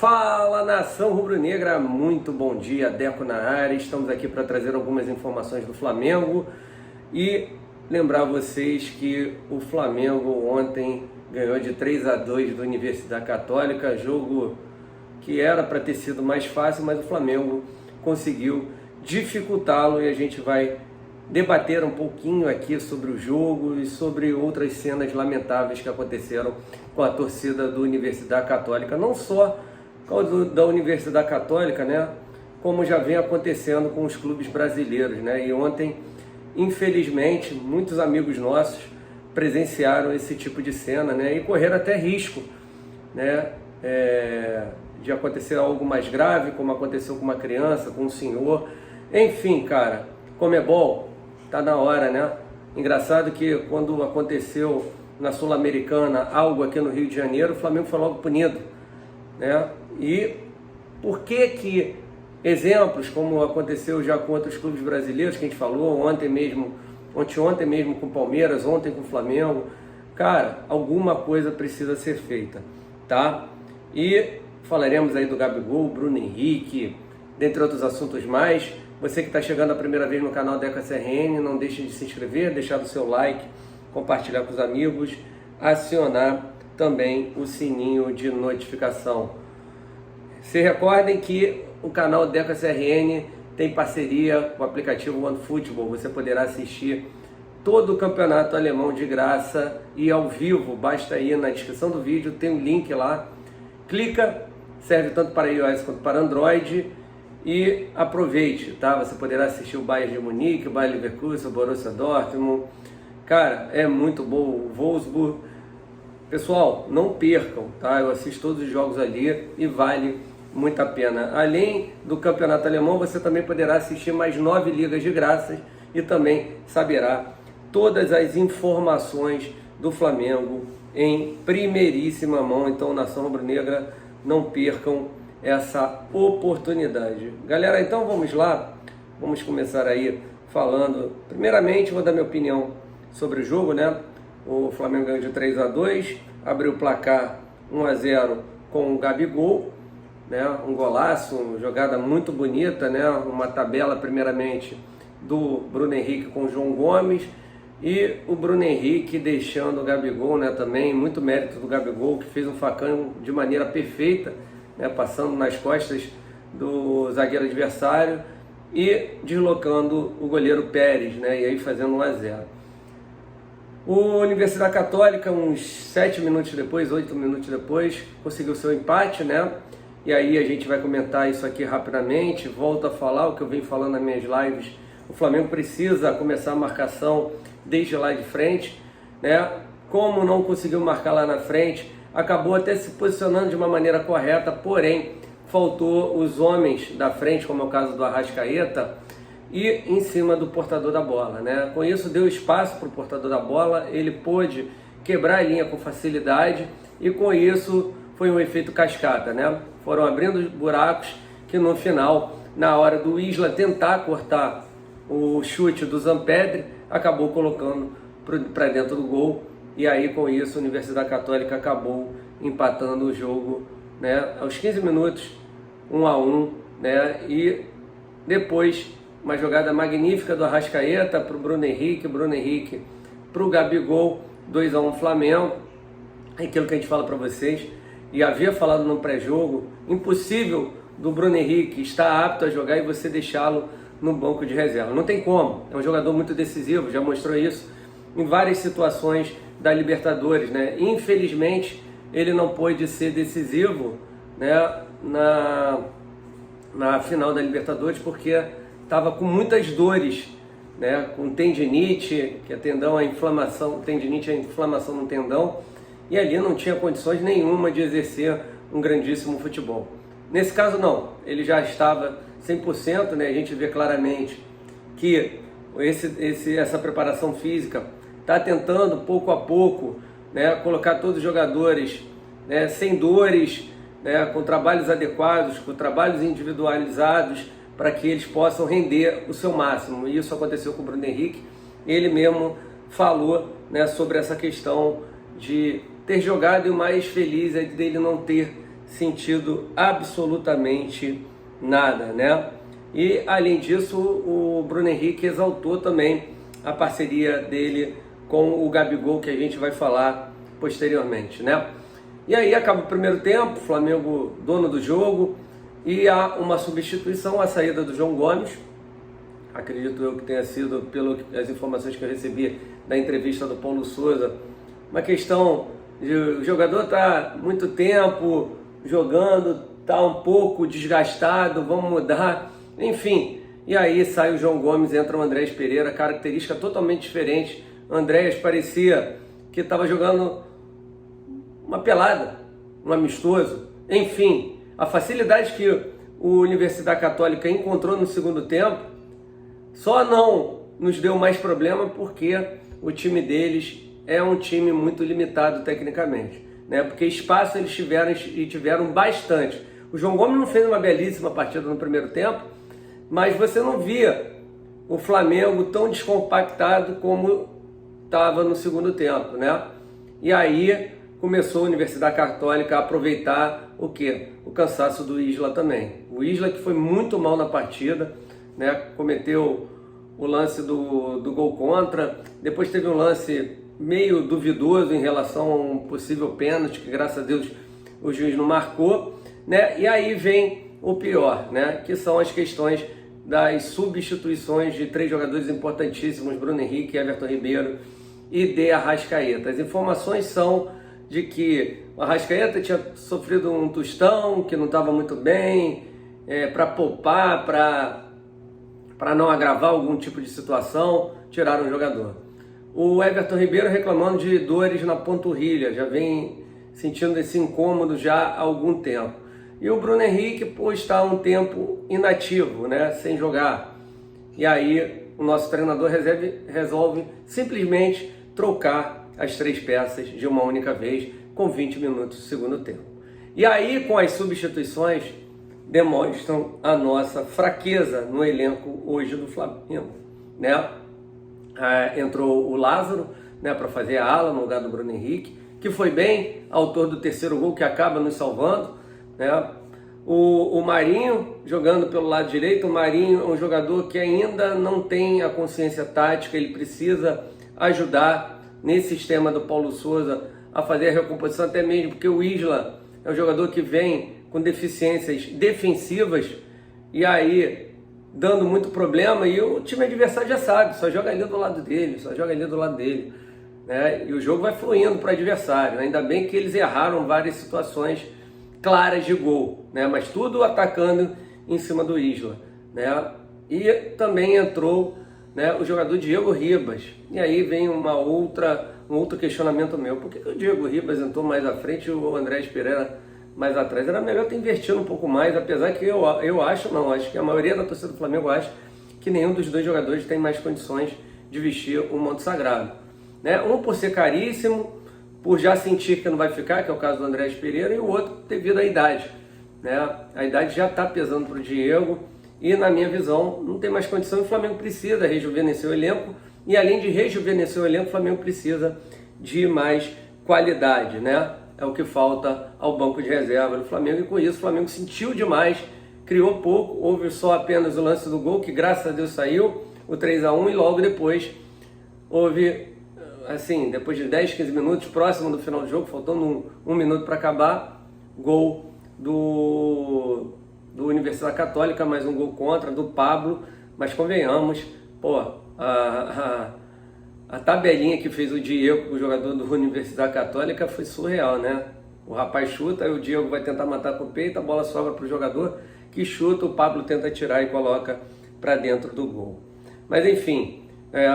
Fala, nação rubro-negra, muito bom dia, Deco na área. Estamos aqui para trazer algumas informações do Flamengo e lembrar vocês que o Flamengo ontem ganhou de 3-2 da Universidade Católica, jogo que era para ter sido mais fácil, mas o Flamengo conseguiu dificultá-lo e a gente vai debater um pouquinho aqui sobre o jogo e sobre outras cenas lamentáveis que aconteceram com a torcida da Universidade Católica, não só da Universidade Católica, né, como já vem acontecendo com os clubes brasileiros, né? E ontem, infelizmente, muitos amigos nossos presenciaram esse tipo de cena, né, e correram até risco, né, de acontecer algo mais grave, como aconteceu com uma criança, com um senhor. Enfim, cara, Conmebol, tá na hora, né? Engraçado que quando aconteceu na Sul-Americana algo aqui no Rio de Janeiro, o Flamengo foi logo punido, né? E por que exemplos como aconteceu já com outros clubes brasileiros que a gente falou ontem mesmo com o Palmeiras, ontem com o Flamengo, cara, alguma coisa precisa ser feita, tá? E falaremos aí do Gabigol, Bruno Henrique, dentre outros assuntos mais. Você que está chegando a primeira vez no canal Deco SRN, não deixe de se inscrever, deixar o seu like, compartilhar com os amigos, acionar também o sininho de notificação. Se recordem que o canal Deco SRN tem parceria com o aplicativo OneFootball. Você poderá assistir todo o campeonato alemão de graça e ao vivo. Basta ir na descrição do vídeo, tem um link lá. Clica, serve tanto para iOS quanto para Android. E aproveite, tá? Você poderá assistir o Bayern de Munique, o Bayer Leverkusen, o Borussia Dortmund. Cara, é muito bom o Wolfsburg. Pessoal, não percam, tá? Eu assisto todos os jogos ali e vale muito a pena. Além do campeonato alemão, você também poderá assistir mais 9 ligas de graça e também saberá todas as informações do Flamengo em primeiríssima mão. Então, nação rubro-negra, não percam essa oportunidade. Galera, então vamos lá, vamos começar aí falando. Primeiramente, vou dar minha opinião sobre o jogo, né? O Flamengo ganhou de 3-2, abriu o placar 1-0 com o Gabigol, né? Um golaço, uma jogada muito bonita, né? Uma tabela primeiramente do Bruno Henrique com o João Gomes e o Bruno Henrique deixando o Gabigol, né? Também muito mérito do Gabigol, que fez um facão de maneira perfeita, né, passando nas costas do zagueiro adversário e deslocando o goleiro Pérez, né, e aí fazendo 1-0. O Universidade Católica, uns 7 minutos depois, 8 minutos depois, conseguiu seu empate, né? E aí a gente vai comentar isso aqui rapidamente, volto a falar o que eu venho falando nas minhas lives. O Flamengo precisa começar a marcação desde lá de frente, né? Como não conseguiu marcar lá na frente, acabou até se posicionando de uma maneira correta, porém faltou os homens da frente, como é o caso do Arrascaeta, e em cima do portador da bola, né? Com isso deu espaço para o portador da bola, ele pôde quebrar a linha com facilidade e com isso foi um efeito cascata, né? Foram abrindo buracos que no final, na hora do Isla tentar cortar o chute do Zampedri, acabou colocando para dentro do gol. E aí, com isso, a Universidade Católica acabou empatando o jogo, né, aos 15 minutos, 1-1, né, e depois uma jogada magnífica do Arrascaeta para o Bruno Henrique para o Gabigol, 2-1 Flamengo. É aquilo que a gente fala para vocês, e havia falado no pré-jogo, impossível do Bruno Henrique estar apto a jogar e você deixá-lo no banco de reserva. Não tem como, é um jogador muito decisivo, já mostrou isso em várias situações da Libertadores, né? Infelizmente ele não pôde ser decisivo, né, na final da Libertadores porque estava com muitas dores, né, com tendinite, que é tendão, a inflamação, tendinite é a inflamação no tendão, e ali não tinha condições nenhuma de exercer um grandíssimo futebol. Nesse caso não, ele já estava 100%, né? A gente vê claramente que essa preparação física está tentando pouco a pouco, né, colocar todos os jogadores, né, sem dores, né, com trabalhos adequados, com trabalhos individualizados, para que eles possam render o seu máximo. E isso aconteceu com o Bruno Henrique. Ele mesmo falou, né, sobre essa questão de ter jogado e o mais feliz é dele não ter sentido absolutamente nada, né? E além disso, o Bruno Henrique exaltou também a parceria dele com o Gabigol, que a gente vai falar posteriormente, né? E aí acaba o primeiro tempo, Flamengo dono do jogo, e há uma substituição, a saída do João Gomes. Acredito eu que tenha sido, pelas informações que eu recebi da entrevista do Paulo Souza, uma questão de o jogador está muito tempo jogando, está um pouco desgastado, vamos mudar, enfim. E aí sai o João Gomes, entra o Andrés Pereira, característica totalmente diferente. O Andrés parecia que estava jogando uma pelada, um amistoso, enfim. A facilidade que o Universidade Católica encontrou no segundo tempo só não nos deu mais problema porque o time deles é um time muito limitado tecnicamente, né? Porque espaço eles tiveram bastante. O João Gomes não fez uma belíssima partida no primeiro tempo, mas você não via o Flamengo tão descompactado como estava no segundo tempo, né? E aí começou a Universidade Católica a aproveitar o quê? O cansaço do Isla também. O Isla que foi muito mal na partida, né? Cometeu o lance do gol contra, depois teve um lance meio duvidoso em relação a um possível pênalti, que graças a Deus o juiz não marcou, né? E aí vem o pior, né? Que são as questões das substituições de 3 jogadores importantíssimos, Bruno Henrique, Everton Ribeiro e de Arrascaeta. As informações são de que o Arrascaeta tinha sofrido um tostão, que não estava muito bem, para poupar, para não agravar algum tipo de situação, tiraram o jogador. O Everton Ribeiro reclamando de dores na panturrilha, já vem sentindo esse incômodo já há algum tempo. E o Bruno Henrique, por estar um tempo inativo, né, sem jogar. E aí o nosso treinador resolve simplesmente trocar as 3 peças de uma única vez com 20 minutos do segundo tempo. E aí, com as substituições, demonstram a nossa fraqueza no elenco hoje do Flamengo, né? Entrou o Lázaro, né, para fazer a ala no lugar do Bruno Henrique, que foi bem, autor do terceiro gol que acaba nos salvando, né? O Marinho jogando pelo lado direito. O Marinho é um jogador que ainda não tem a consciência tática, ele precisa ajudar nesse sistema do Paulo Souza a fazer a recomposição, até mesmo porque o Isla é um jogador que vem com deficiências defensivas e aí dando muito problema, e o time adversário já sabe, só joga ali do lado dele, né? E o jogo vai fluindo para o adversário. Ainda bem que eles erraram várias situações claras de gol, né? Mas tudo atacando em cima do Isla, né? E também entrou, né, o jogador Diego Ribas. E aí vem um outro questionamento meu: por que o Diego Ribas entrou mais à frente e o Andrés Pereira mais atrás? Era melhor ter investido um pouco mais, apesar que eu acho que a maioria da torcida do Flamengo acha que nenhum dos 2 jogadores tem mais condições de vestir o manto sagrado, né? Um por ser caríssimo, por já sentir que não vai ficar, que é o caso do Andrés Pereira, e o outro devido à idade, né? A idade já está pesando para o Diego, e na minha visão não tem mais condição. O Flamengo precisa rejuvenescer o elenco, e além de rejuvenescer o elenco, o Flamengo precisa de mais qualidade, né? É o que falta ao banco de reserva do Flamengo, e com isso o Flamengo sentiu demais, criou pouco. Houve só apenas o lance do gol, que graças a Deus saiu, o 3-1, e logo depois houve, assim, depois de 10, 15 minutos, próximo do final do jogo, faltando um minuto para acabar, gol do Universidade Católica, mais um gol contra, do Pablo. Mas convenhamos, pô, a tabelinha que fez o Diego, o jogador do Universidade Católica, foi surreal, né? O rapaz chuta, aí o Diego vai tentar matar com o peito, a bola sobra para o jogador que chuta, o Pablo tenta tirar e coloca para dentro do gol. Mas enfim,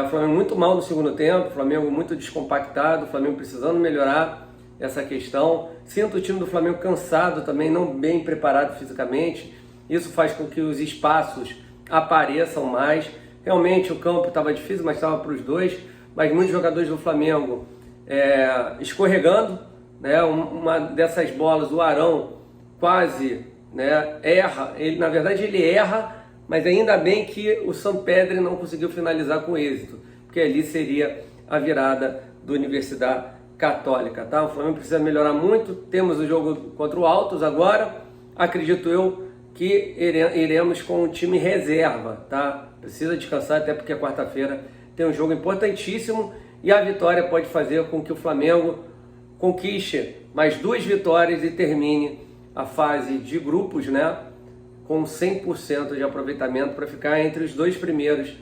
o Flamengo muito mal no segundo tempo, o Flamengo muito descompactado, o Flamengo precisando melhorar essa questão. Sinto o time do Flamengo cansado também, não bem preparado fisicamente. Isso faz com que os espaços apareçam mais. Realmente o campo estava difícil, mas estava para os dois. Mas muitos jogadores do Flamengo escorregando, né? Uma dessas bolas, o Arão quase, né, erra. Na verdade ele erra, mas ainda bem que o Sampedri não conseguiu finalizar com êxito, porque ali seria a virada do Universidade Católica, tá? O Flamengo precisa melhorar muito. Temos o jogo contra o Altos agora. Acredito eu que iremos com o time reserva, tá? Precisa descansar, até porque quarta-feira tem um jogo importantíssimo e a vitória pode fazer com que o Flamengo conquiste mais 2 vitórias e termine a fase de grupos, né, com 100% de aproveitamento para ficar entre os 2 primeiros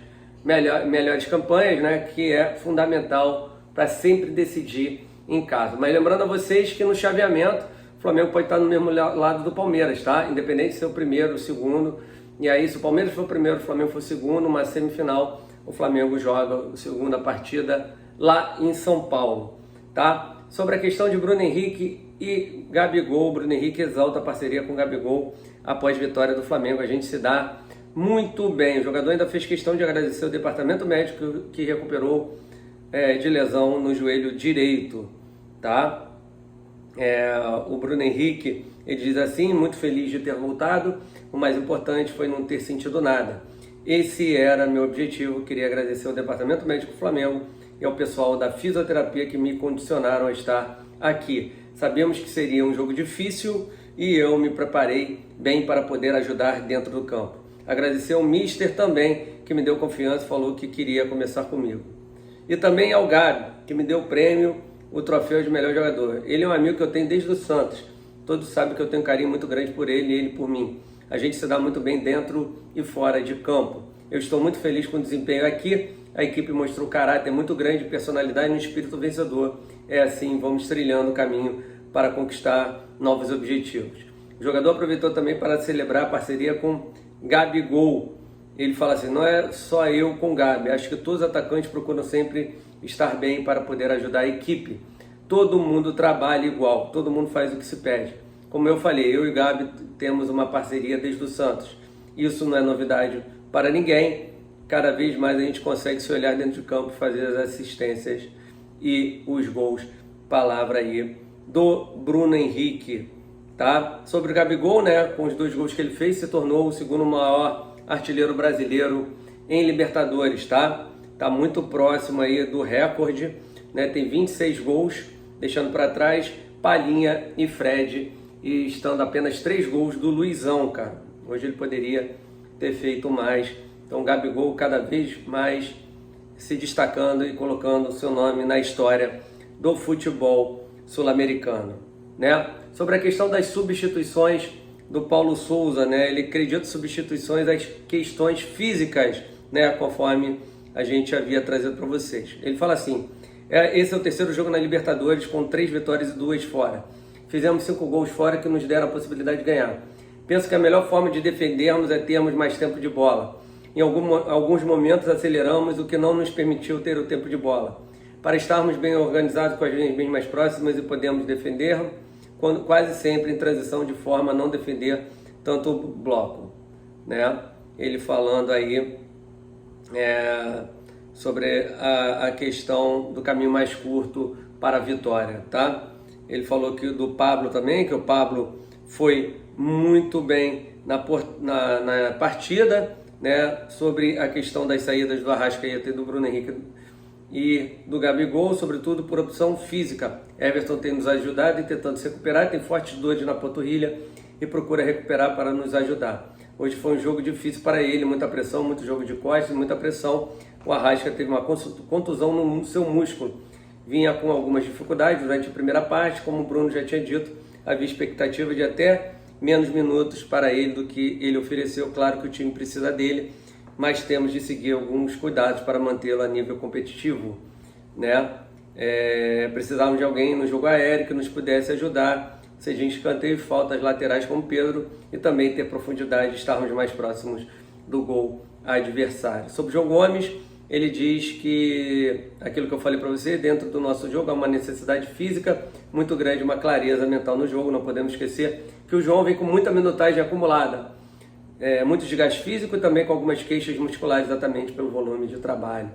melhores campanhas, né, que é fundamental para sempre decidir em casa. Mas lembrando a vocês que no chaveamento o Flamengo pode estar no mesmo lado do Palmeiras, tá? Independente de ser o primeiro, o segundo. E aí, se o Palmeiras for o primeiro, o Flamengo for o segundo, uma semifinal, o Flamengo joga a segunda partida lá em São Paulo, tá? Sobre a questão de Bruno Henrique e Gabigol, Bruno Henrique exalta a parceria com o Gabigol após vitória do Flamengo. A gente se dá muito bem. O jogador ainda fez questão de agradecer o departamento médico que recuperou de lesão no joelho direito, tá? O Bruno Henrique, ele diz assim: muito feliz de ter voltado, o mais importante foi não ter sentido nada. Esse era meu objetivo. Queria agradecer ao departamento médico do Flamengo e ao pessoal da fisioterapia que me condicionaram a estar aqui. Sabemos que seria um jogo difícil e eu me preparei bem para poder ajudar dentro do campo. Agradecer ao Mister também, que me deu confiança e falou que queria começar comigo. E também ao Gabi, que me deu o prêmio, o troféu de melhor jogador. Ele é um amigo que eu tenho desde o Santos. Todos sabem que eu tenho um carinho muito grande por ele e ele por mim. A gente se dá muito bem dentro e fora de campo. Eu estou muito feliz com o desempenho aqui. A equipe mostrou um caráter muito grande, personalidade e um espírito vencedor. É assim, vamos trilhando o caminho para conquistar novos objetivos. O jogador aproveitou também para celebrar a parceria com Gabigol. Ele fala assim: não é só eu com o Gabi, acho que todos os atacantes procuram sempre estar bem para poder ajudar a equipe. Todo mundo trabalha igual, todo mundo faz o que se pede. Como eu falei, eu e o Gabi temos uma parceria desde o Santos. Isso não é novidade para ninguém. Cada vez mais a gente consegue se olhar dentro de campo e fazer as assistências e os gols. Palavra aí do Bruno Henrique, tá? Sobre o Gabigol, né, com os 2 gols que ele fez, se tornou o segundo maior artilheiro brasileiro em Libertadores, tá? Tá muito próximo aí do recorde, né? Tem 26 gols, deixando para trás Palhinha e Fred, e estando apenas 3 gols do Luizão, cara. Hoje ele poderia ter feito mais. Então o Gabigol cada vez mais se destacando e colocando o seu nome na história do futebol sul-americano, né? Sobre a questão das substituições do Paulo Souza, né? Ele acredita substituições às questões físicas, né? Conforme a gente havia trazido para vocês. Ele fala assim: esse é o 3º jogo na Libertadores com 3 vitórias e 2 fora. Fizemos 5 gols fora que nos deram a possibilidade de ganhar. Penso que a melhor forma de defendermos é termos mais tempo de bola. Em alguns momentos aceleramos, o que não nos permitiu ter o tempo de bola. Para estarmos bem organizados com as linhas bem mais próximas e podemos defender, quase sempre em transição, de forma a não defender tanto o bloco, né? Ele falando aí sobre a questão do caminho mais curto para a vitória, tá? Ele falou que do Pablo também, que o Pablo foi muito bem na partida, né? Sobre a questão das saídas do Arrascaeta e do Bruno Henrique e do Gabigol, sobretudo por opção física. Everton tem nos ajudado e tentando se recuperar, tem fortes dores na panturrilha e procura recuperar para nos ajudar. Hoje foi um jogo difícil para ele, muita pressão, muito jogo de costas, muita pressão. O Arrasca teve uma contusão no seu músculo. Vinha com algumas dificuldades durante a primeira parte, como o Bruno já tinha dito, havia expectativa de até menos minutos para ele do que ele ofereceu. Claro que o time precisa dele, mas temos de seguir alguns cuidados para mantê-lo a nível competitivo, né? Precisávamos de alguém no jogo aéreo que nos pudesse ajudar, seja em escanteio, faltas laterais como Pedro, e também ter profundidade, estarmos mais próximos do gol adversário. Sobre o João Gomes, ele diz que aquilo que eu falei para você, dentro do nosso jogo há uma necessidade física muito grande, uma clareza mental no jogo. Não podemos esquecer que o João vem com muita minutagem acumulada, muito desgaste físico e também com algumas queixas musculares, exatamente pelo volume de trabalho.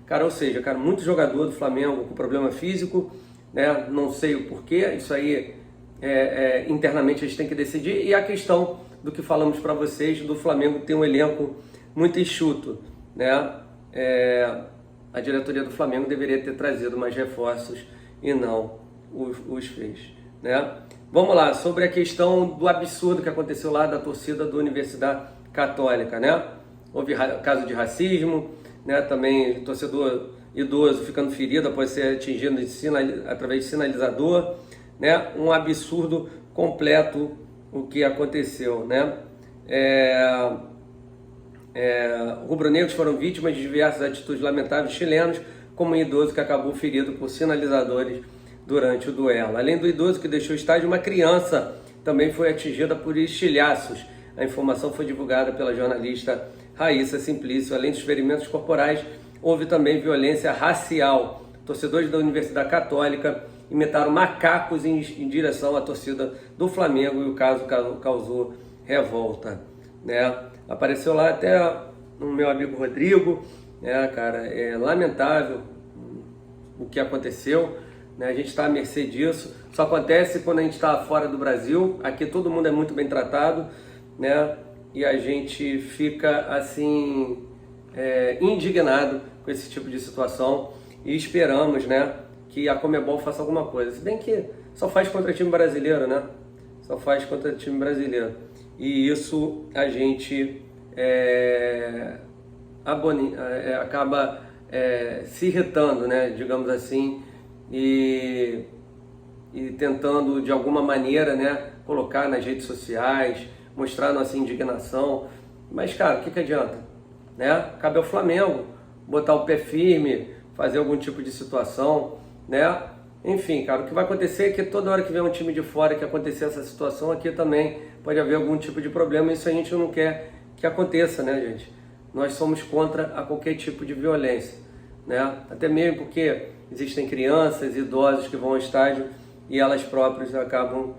Cara, ou seja, muito jogador do Flamengo com problema físico, né? Não sei o porquê, isso aí internamente a gente tem que decidir. E a questão do que falamos para vocês, do Flamengo ter um elenco muito enxuto, né? A diretoria do Flamengo deveria ter trazido mais reforços e não os fez, né? Vamos lá, sobre a questão do absurdo que aconteceu lá da torcida da Universidade Católica, né? Houve caso de racismo, né? Também torcedor idoso ficando ferido após ser atingido através de sinalizador, né? Um absurdo completo o que aconteceu, né? Rubro-negros foram vítimas de diversas atitudes lamentáveis chilenos, como um idoso que acabou ferido por sinalizadores durante o duelo. Além do idoso que deixou o estádio, uma criança também foi atingida por estilhaços. A informação foi divulgada pela jornalista Raíssa Simplício. Além dos ferimentos corporais, houve também violência racial. Torcedores da Universidade Católica imitaram macacos em direção à torcida do Flamengo e o caso causou revolta, né? Apareceu lá até o meu amigo Rodrigo, né, cara? É lamentável o que aconteceu, né? A gente está à mercê disso. Só acontece quando a gente está fora do Brasil. Aqui todo mundo é muito bem tratado, né? E a gente fica assim indignado com esse tipo de situação e esperamos, né, que a Conmebol faça alguma coisa. Se bem que só faz contra time brasileiro, né? Só faz contra time brasileiro. E isso a gente acaba se irritando, né, digamos assim, e tentando de alguma maneira, né, colocar nas redes sociais, mostrar nossa indignação. Mas, cara, o que adianta? Né? Cabe ao Flamengo botar o pé firme, fazer algum tipo de situação, né? Enfim, cara, o que vai acontecer é que toda hora que vem um time de fora que acontecer essa situação, aqui também pode haver algum tipo de problema, e isso a gente não quer que aconteça, né, gente? Nós somos contra a qualquer tipo de violência, né? Até mesmo porque existem crianças, idosos que vão ao estádio e elas próprias acabam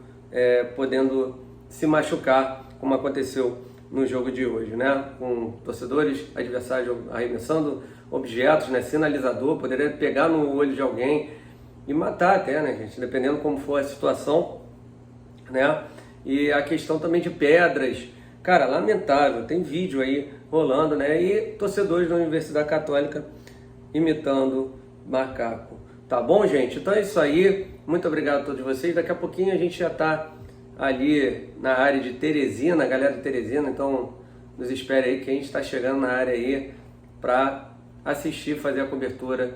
podendo se machucar, como aconteceu no jogo de hoje, né? Com torcedores adversários arremessando objetos, né? Sinalizador, poderia pegar no olho de alguém e matar até, né, gente? Dependendo como for a situação, né? E a questão também de pedras, cara, lamentável, tem vídeo aí rolando, né? E torcedores da Universidade Católica imitando macaco. Tá bom, gente? Então é isso aí. Muito obrigado a todos vocês. Daqui a pouquinho a gente já tá ali na área de Teresina, a galera de Teresina, então nos espere aí que a gente está chegando na área aí para assistir, fazer a cobertura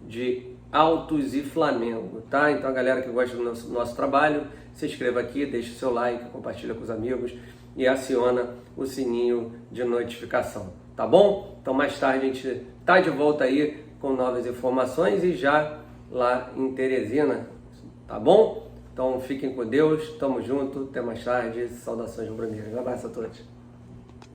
de Altos e Flamengo, tá? Então a galera que gosta do nosso trabalho, se inscreva aqui, deixa o seu like, compartilha com os amigos e aciona o sininho de notificação, tá bom? Então mais tarde a gente tá de volta aí com novas informações e já lá em Teresina, tá bom? Então fiquem com Deus, tamo junto, até mais tarde, saudações rubro-negras, um abraço a todos.